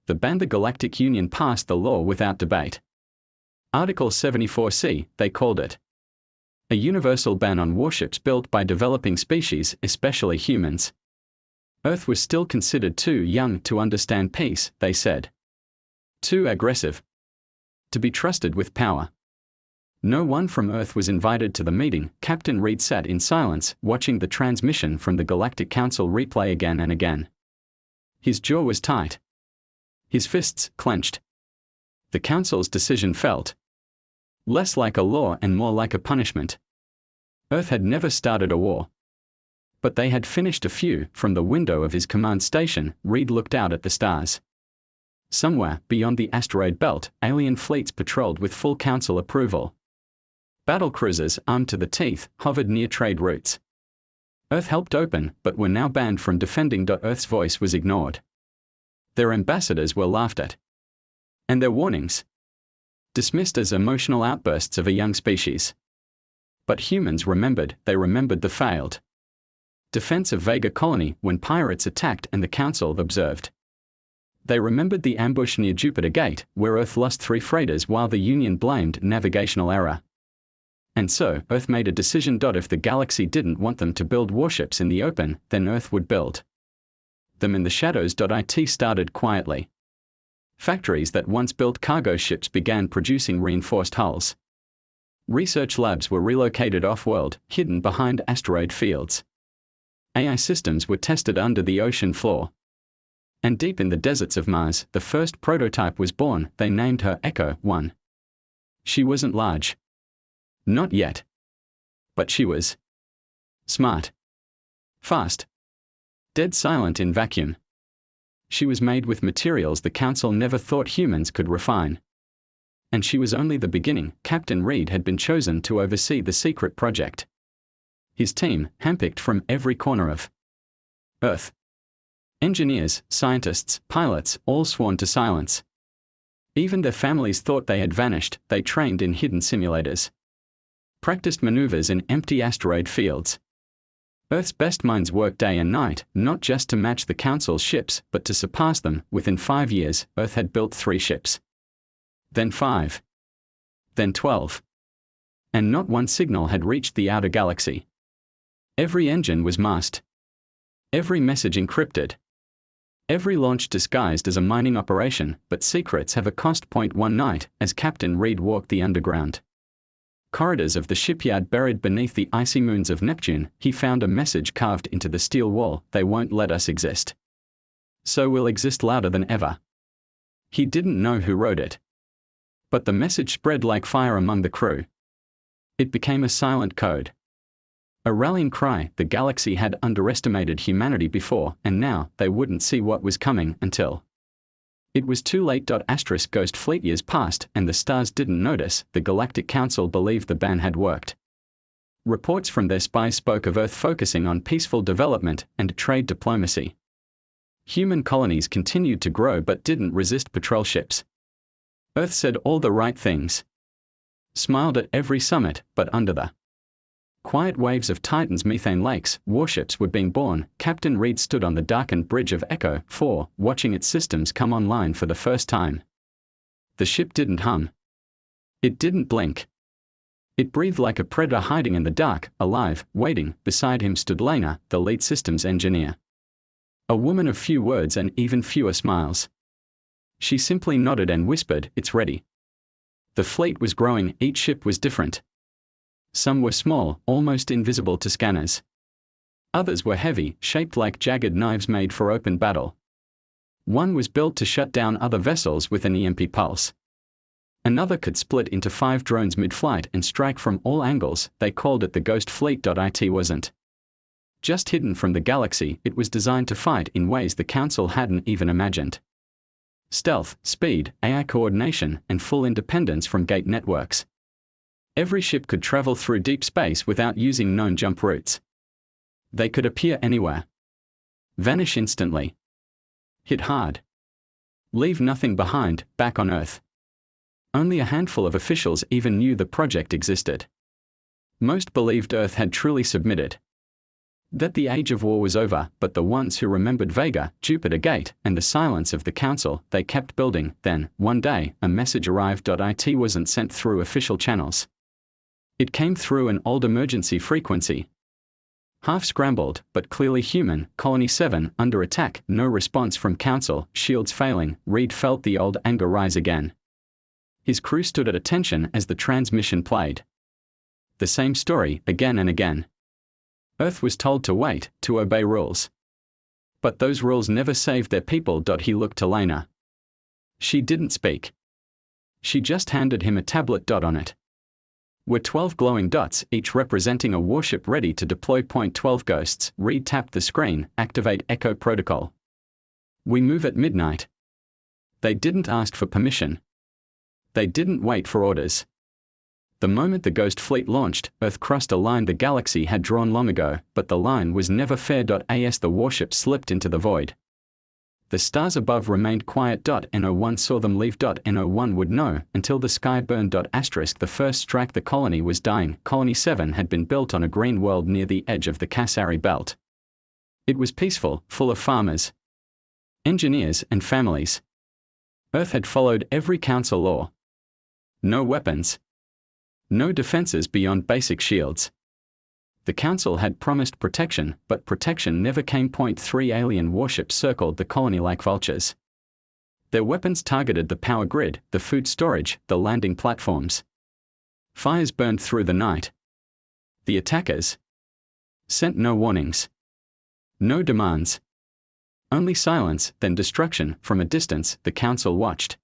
The ban the Galactic Union passed the law without debate. Article 74C, they called it. A universal ban on warships built by developing species, especially humans. Earth was still considered too young to understand peace, they said. Too aggressive. To be trusted with power. No one from Earth was invited to the meeting. Captain Reed sat in silence, watching the transmission from the Galactic Council replay again and again. His jaw was tight. His fists clenched. The Council's decision felt less like a law and more like a punishment. Earth had never started a war. But they had finished a few. From the window of his command station, Reed looked out at the stars. Somewhere, beyond the asteroid belt, alien fleets patrolled with full Council approval. Battle cruisers, armed to the teeth, hovered near trade routes. Earth helped open, but were now banned from defending. Earth's voice was ignored. Their ambassadors were laughed at. And their warnings dismissed as emotional outbursts of a young species. But humans remembered. They remembered the failed defense of Vega Colony when pirates attacked and the Council observed. They remembered the ambush near Jupiter Gate, where Earth lost 3 freighters while the Union blamed navigational error. And so, Earth made a decision. If the galaxy didn't want them to build warships in the open, then Earth would build them in the shadows. It started quietly. Factories that once built cargo ships began producing reinforced hulls. Research labs were relocated off-world, hidden behind asteroid fields. AI systems were tested under the ocean floor. And deep in the deserts of Mars, the first prototype was born. They named her Echo 1. She wasn't large. Not yet. But she was smart. Fast. Dead silent in vacuum. She was made with materials the Council never thought humans could refine. And she was only the beginning. Captain Reed had been chosen to oversee the secret project. His team, handpicked from every corner of Earth. Engineers, scientists, pilots, all sworn to silence. Even their families thought they had vanished. They trained in hidden simulators. Practiced maneuvers in empty asteroid fields. Earth's best minds worked day and night, not just to match the Council's ships, but to surpass them. Within 5 years, Earth had built 3 ships. Then 5. Then 12. And not one signal had reached the outer galaxy. Every engine was masked. Every message encrypted. Every launch disguised as a mining operation. But secrets have a cost. One night, as Captain Reed walked the underground corridors of the shipyard buried beneath the icy moons of Neptune, he found a message carved into the steel wall: they won't let us exist. So we'll exist louder than ever. He didn't know who wrote it. But the message spread like fire among the crew. It became a silent code. A rallying cry. The galaxy had underestimated humanity before, and now they wouldn't see what was coming until it was too late. Ghost fleet years passed, and the stars didn't notice. The Galactic Council believed the ban had worked. Reports from their spies spoke of Earth focusing on peaceful development and trade diplomacy. Human colonies continued to grow but didn't resist patrol ships. Earth said all the right things. Smiled at every summit, but under the quiet waves of Titan's methane lakes, warships were being born. Captain Reed stood on the darkened bridge of Echo 4, watching its systems come online for the first time. The ship didn't hum. It didn't blink. It breathed like a predator hiding in the dark, alive, waiting. Beside him stood Lena, the lead systems engineer. A woman of few words and even fewer smiles. She simply nodded and whispered, "It's ready." The fleet was growing. Each ship was different. Some were small, almost invisible to scanners. Others were heavy, shaped like jagged knives made for open battle. One was built to shut down other vessels with an EMP pulse. Another could split into 5 drones mid-flight and strike from all angles. They called it the Ghost Fleet. It wasn't just hidden from the galaxy, it was designed to fight in ways the Council hadn't even imagined. Stealth, speed, AI coordination, and full independence from gate networks. Every ship could travel through deep space without using known jump routes. They could appear anywhere. Vanish instantly. Hit hard. Leave nothing behind. Back on Earth. Only a handful of officials even knew the project existed. Most believed Earth had truly submitted. That the age of war was over, but the ones who remembered Vega, Jupiter Gate, and the silence of the council, they kept building. Then, one day, a message arrived. It wasn't sent through official channels. It came through an old emergency frequency. Half scrambled, but clearly human. Colony 7, under attack, no response from council, shields failing. Reed felt the old anger rise again. His crew stood at attention as the transmission played. The same story, again and again. Earth was told to wait, to obey rules. But those rules never saved their people. He looked to Lena. She didn't speak. She just handed him a tablet. On it were 12 glowing dots, each representing a warship ready to deploy. 12 ghosts. Reed tapped the screen, activate Echo Protocol. We move at midnight. They didn't ask for permission. They didn't wait for orders. The moment the Ghost Fleet launched, Earth crossed a line the galaxy had drawn long ago, but the line was never fair. As the warship slipped into the void, the stars above remained quiet. No one saw them leave. No one would know until the sky burned. The first strike, the colony was dying. Colony 7 had been built on a green world near the edge of the Kasari Belt. It was peaceful, full of farmers, engineers, and families. Earth had followed every council law. No weapons. No defenses beyond basic shields. The council had promised protection, but protection never came. 3 alien warships circled the colony like vultures. Their weapons targeted the power grid, the food storage, the landing platforms. Fires burned through the night. The attackers sent no warnings. No demands. Only silence, then destruction. From a distance, the council watched.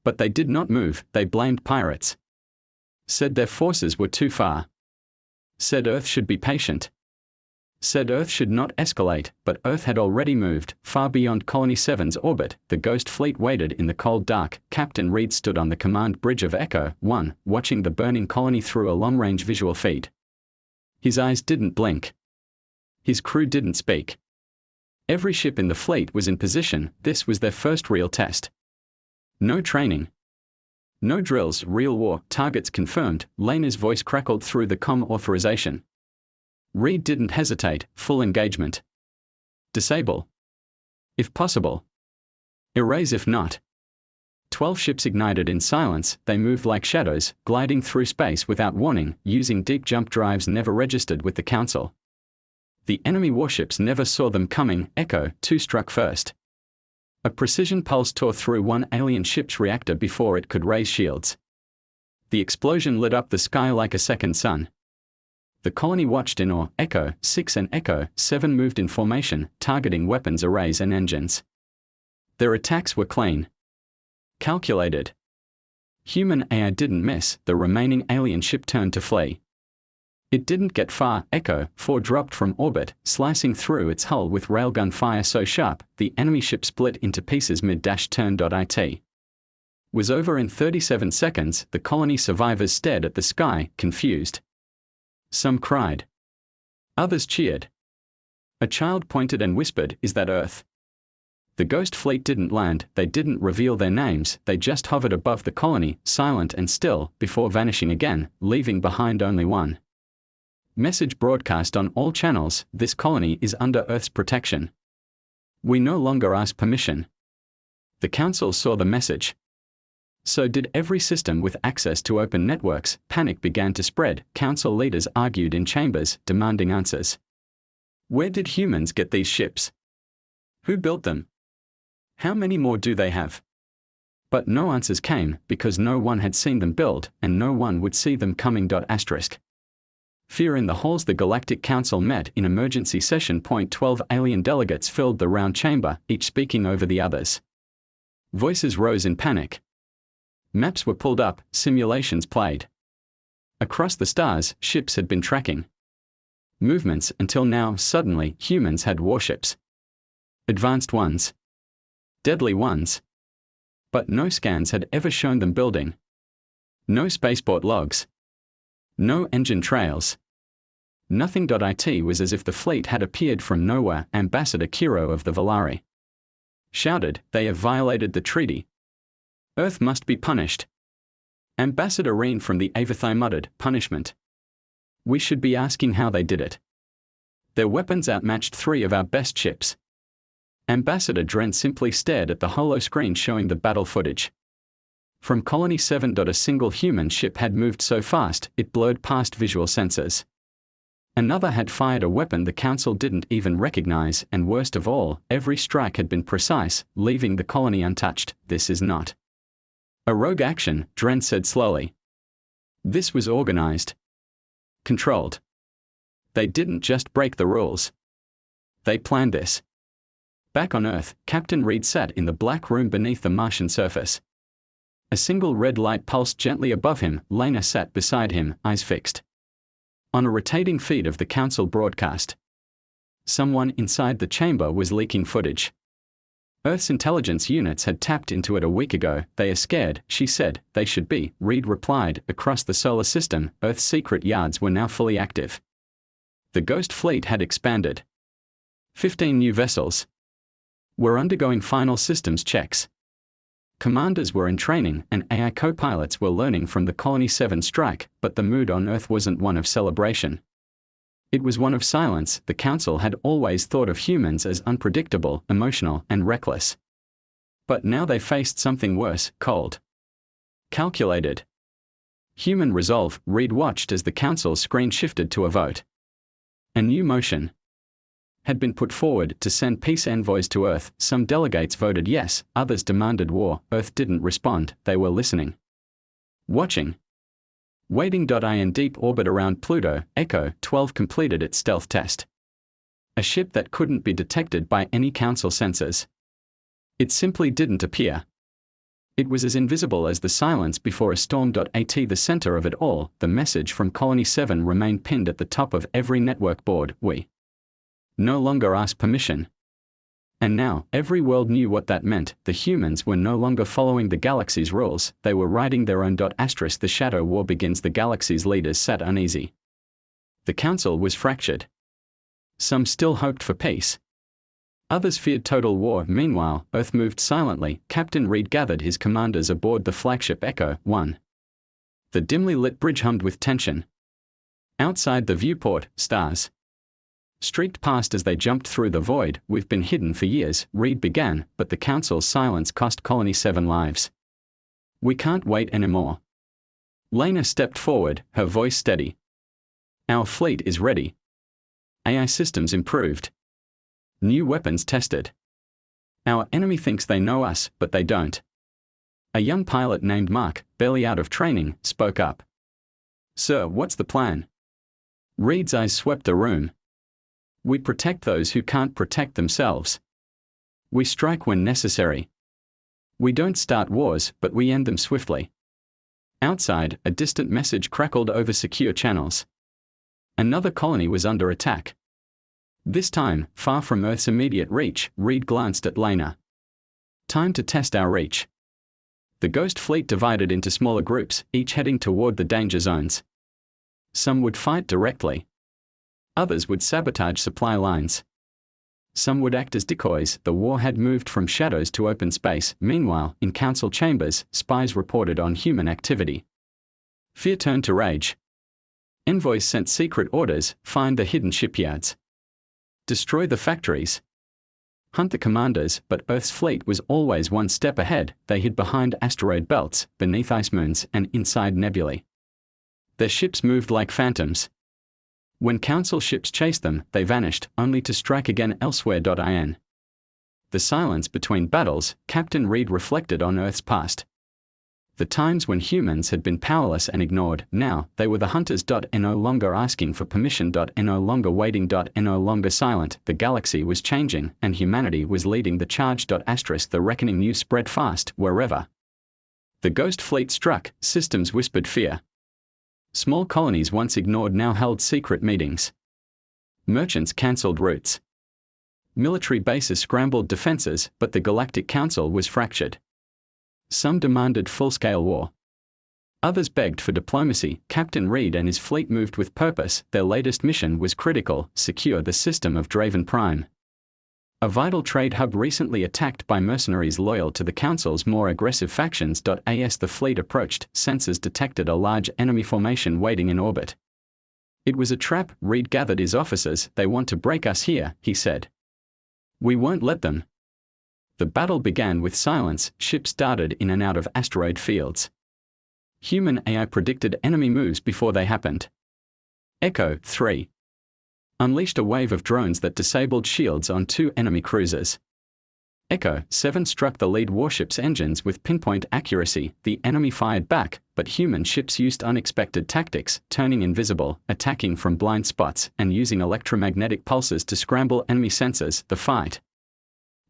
But they did not move. They blamed pirates. Said their forces were too far. Said Earth should be patient. Said Earth should not escalate, but Earth had already moved, far beyond Colony 7's orbit. The Ghost Fleet waited in the cold dark. Captain Reed stood on the command bridge of Echo 1, watching the burning colony through a long-range visual feed. His eyes didn't blink. His crew didn't speak. Every ship in the fleet was in position. This was their first real test. No training. No drills, real war. Targets confirmed. Lena's voice crackled through the comm authorization. Reed didn't hesitate. Full engagement. Disable. If possible. Erase if not. 12 ships ignited in silence. They moved like shadows, gliding through space without warning, using deep jump drives never registered with the council. The enemy warships never saw them coming. Echo 2 struck first. A precision pulse tore through one alien ship's reactor before it could raise shields. The explosion lit up the sky like a second sun. The colony watched in awe. Echo 6 and Echo 7 moved in formation, targeting weapons arrays and engines. Their attacks were clean. Calculated. Human AI didn't miss. The remaining alien ship turned to flee. It didn't get far. Echo 4 dropped from orbit, slicing through its hull with railgun fire so sharp, the enemy ship split into pieces mid-turn. It was over in 37 seconds. The colony survivors stared at the sky, confused. Some cried. Others cheered. A child pointed and whispered, "Is that Earth?" The Ghost Fleet didn't land. They didn't reveal their names. They just hovered above the colony, silent and still, before vanishing again, leaving behind only one message broadcast on all channels: this colony is under Earth's protection. We no longer ask permission. The council saw the message. So did every system with access to open networks. Panic began to spread. Council leaders argued in chambers, demanding answers. Where did humans get these ships? Who built them? How many more do they have? But no answers came, because no one had seen them build, and no one would see them coming. Fear in the halls. The Galactic Council met in emergency session. 12 alien delegates filled the round chamber, each speaking over the others. Voices rose in panic. Maps were pulled up, simulations played. Across the stars, ships had been tracking movements until now. Suddenly, humans had warships. Advanced ones. Deadly ones. But no scans had ever shown them building. No spaceport logs. No engine trails. Nothing. It was as if the fleet had appeared from nowhere. Ambassador Kiro of the Valari shouted, "They have violated the treaty. Earth must be punished." Ambassador Reen from the Avathai muttered, "Punishment? We should be asking how they did it. Their weapons outmatched 3 of our best ships. Ambassador Dren simply stared at the holo screen showing the battle footage. From Colony 7. A single human ship had moved so fast, it blurred past visual sensors. Another had fired a weapon the Council didn't even recognize, and worst of all, every strike had been precise, leaving the colony untouched. This is not a rogue action, Dren said slowly. This was organized. Controlled. They didn't just break the rules. They planned this. Back on Earth, Captain Reed sat in the black room beneath the Martian surface. A single red light pulsed gently above him. Lena sat beside him, eyes fixed on a rotating feed of the Council broadcast. Someone inside the chamber was leaking footage. Earth's intelligence units had tapped into it a week ago. They are scared, she said. They should be, Reed replied. Across the solar system, Earth's secret yards were now fully active. The Ghost Fleet had expanded. 15 new vessels were undergoing final systems checks. Commanders were in training, and AI co-pilots were learning from the Colony 7 strike, but the mood on Earth wasn't one of celebration. It was one of silence. The Council had always thought of humans as unpredictable, emotional, and reckless. But now they faced something worse, cold. Calculated. Human resolve. Reed watched as the Council's screen shifted to a vote. A new motion had been put forward to send peace envoys to Earth. Some delegates voted yes, others demanded war. Earth didn't respond. They were listening. Watching. Waiting. In deep orbit around Pluto, Echo 12 completed its stealth test. A ship that couldn't be detected by any Council sensors. It simply didn't appear. It was as invisible as the silence before a storm. At the center of it all, the message from Colony 7 remained pinned at the top of every network board. We no longer ask permission. And now, every world knew what that meant. The humans were no longer following the galaxy's rules, they were writing their own. The Shadow War begins. The galaxy's leaders sat uneasy. The Council was fractured. Some still hoped for peace. Others feared total war. Meanwhile, Earth moved silently. Captain Reed gathered his commanders aboard the flagship Echo 1. The dimly lit bridge hummed with tension. Outside the viewport, stars streaked past as they jumped through the void. We've been hidden for years, Reed began, but the Council's silence cost Colony 7 lives. We can't wait anymore. Lena stepped forward, her voice steady. Our fleet is ready. AI systems improved. New weapons tested. Our enemy thinks they know us, but they don't. A young pilot named Mark, barely out of training, spoke up. Sir, what's the plan? Reed's eyes swept the room. We protect those who can't protect themselves. We strike when necessary. We don't start wars, but we end them swiftly. Outside, a distant message crackled over secure channels. Another colony was under attack. This time, far from Earth's immediate reach. Reed glanced at Lena. Time to test our reach. The Ghost Fleet divided into smaller groups, each heading toward the danger zones. Some would fight directly. Others would sabotage supply lines. Some would act as decoys. The war had moved from shadows to open space. Meanwhile, in Council chambers, spies reported on human activity. Fear turned to rage. Envoys sent secret orders: find the hidden shipyards. Destroy the factories. Hunt the commanders. But Earth's fleet was always one step ahead. They hid behind asteroid belts, beneath ice moons, and inside nebulae. Their ships moved like phantoms. When Council ships chased them, they vanished, only to strike again elsewhere. In the silence between battles, Captain Reed reflected on Earth's past. The times when humans had been powerless and ignored. Now, they were the hunters. No longer asking for permission. No longer waiting. No longer silent. The galaxy was changing, and humanity was leading the charge. The reckoning news spread fast, wherever the Ghost Fleet struck. Systems whispered fear. Small colonies once ignored now held secret meetings. Merchants cancelled routes. Military bases scrambled defenses, but the Galactic Council was fractured. Some demanded full-scale war. Others begged for diplomacy. Captain Reed and his fleet moved with purpose. Their latest mission was critical: secure the system of Draven Prime, a vital trade hub recently attacked by mercenaries loyal to the Council's more aggressive factions. As the fleet approached, sensors detected a large enemy formation waiting in orbit. It was a trap. Reed gathered his officers. They want to break us here, he said. We won't let them. The battle began with silence. Ships darted in and out of asteroid fields. Human AI predicted enemy moves before they happened. Echo 3 unleashed a wave of drones that disabled shields on 2 enemy cruisers. Echo 7 struck the lead warship's engines with pinpoint accuracy. The enemy fired back, but human ships used unexpected tactics, turning invisible, attacking from blind spots, and using electromagnetic pulses to scramble enemy sensors. The fight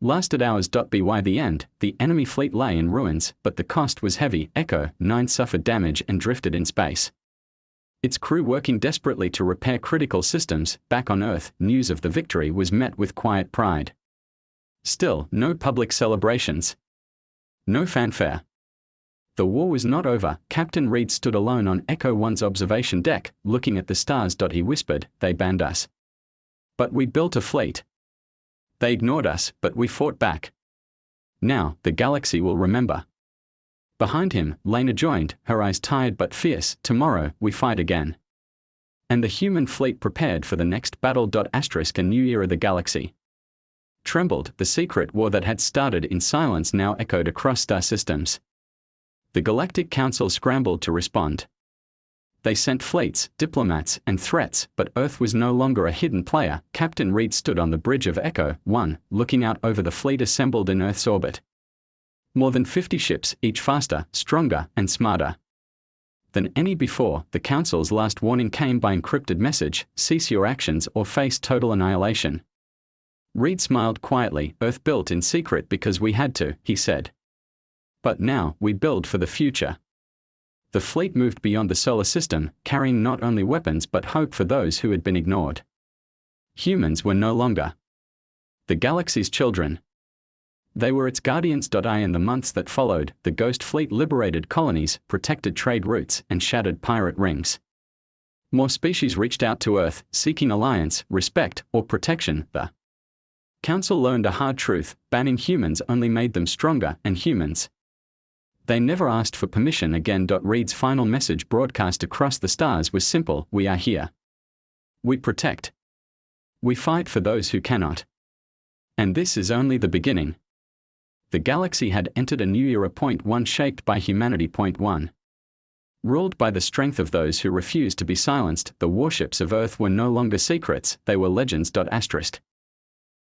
lasted hours. By the end, the enemy fleet lay in ruins, but the cost was heavy. Echo 9 suffered damage and drifted in space. Its crew working desperately to repair critical systems. Back on Earth, news of the victory was met with quiet pride. Still, no public celebrations. No fanfare. The war was not over. Captain Reed stood alone on Echo 1's observation deck, looking at the stars. He whispered, "They banned us. But we built a fleet. They ignored us, but we fought back. Now, the galaxy will remember." Behind him, Lena joined, her eyes tired but fierce. "Tomorrow, we fight again." And the human fleet prepared for the next battle. A new era. The galaxy trembled. The secret war that had started in silence now echoed across star systems. The Galactic Council scrambled to respond. They sent fleets, diplomats, and threats, but Earth was no longer a hidden player. Captain Reed stood on the bridge of Echo 1, looking out over the fleet assembled in Earth's orbit. More than 50 ships, each faster, stronger, and smarter than any before. The Council's last warning came by encrypted message: cease your actions or face total annihilation. Reed smiled quietly. "Earth built in secret because we had to," he said. "But now, we build for the future." The fleet moved beyond the solar system, carrying not only weapons but hope for those who had been ignored. Humans were no longer the galaxy's children. They were its guardians. In the months that followed, the Ghost Fleet liberated colonies, protected trade routes, and shattered pirate rings. More species reached out to Earth, seeking alliance, respect, or protection. The Council learned a hard truth: banning humans only made them stronger, and humans, they never asked for permission again. Reed's final message broadcast across the stars was simple: we are here. We protect. We fight for those who cannot. And this is only the beginning. The galaxy had entered a new era. 1 Shaped by humanity. 1 Ruled by the strength of those who refused to be silenced. The warships of Earth were no longer secrets, they were legends.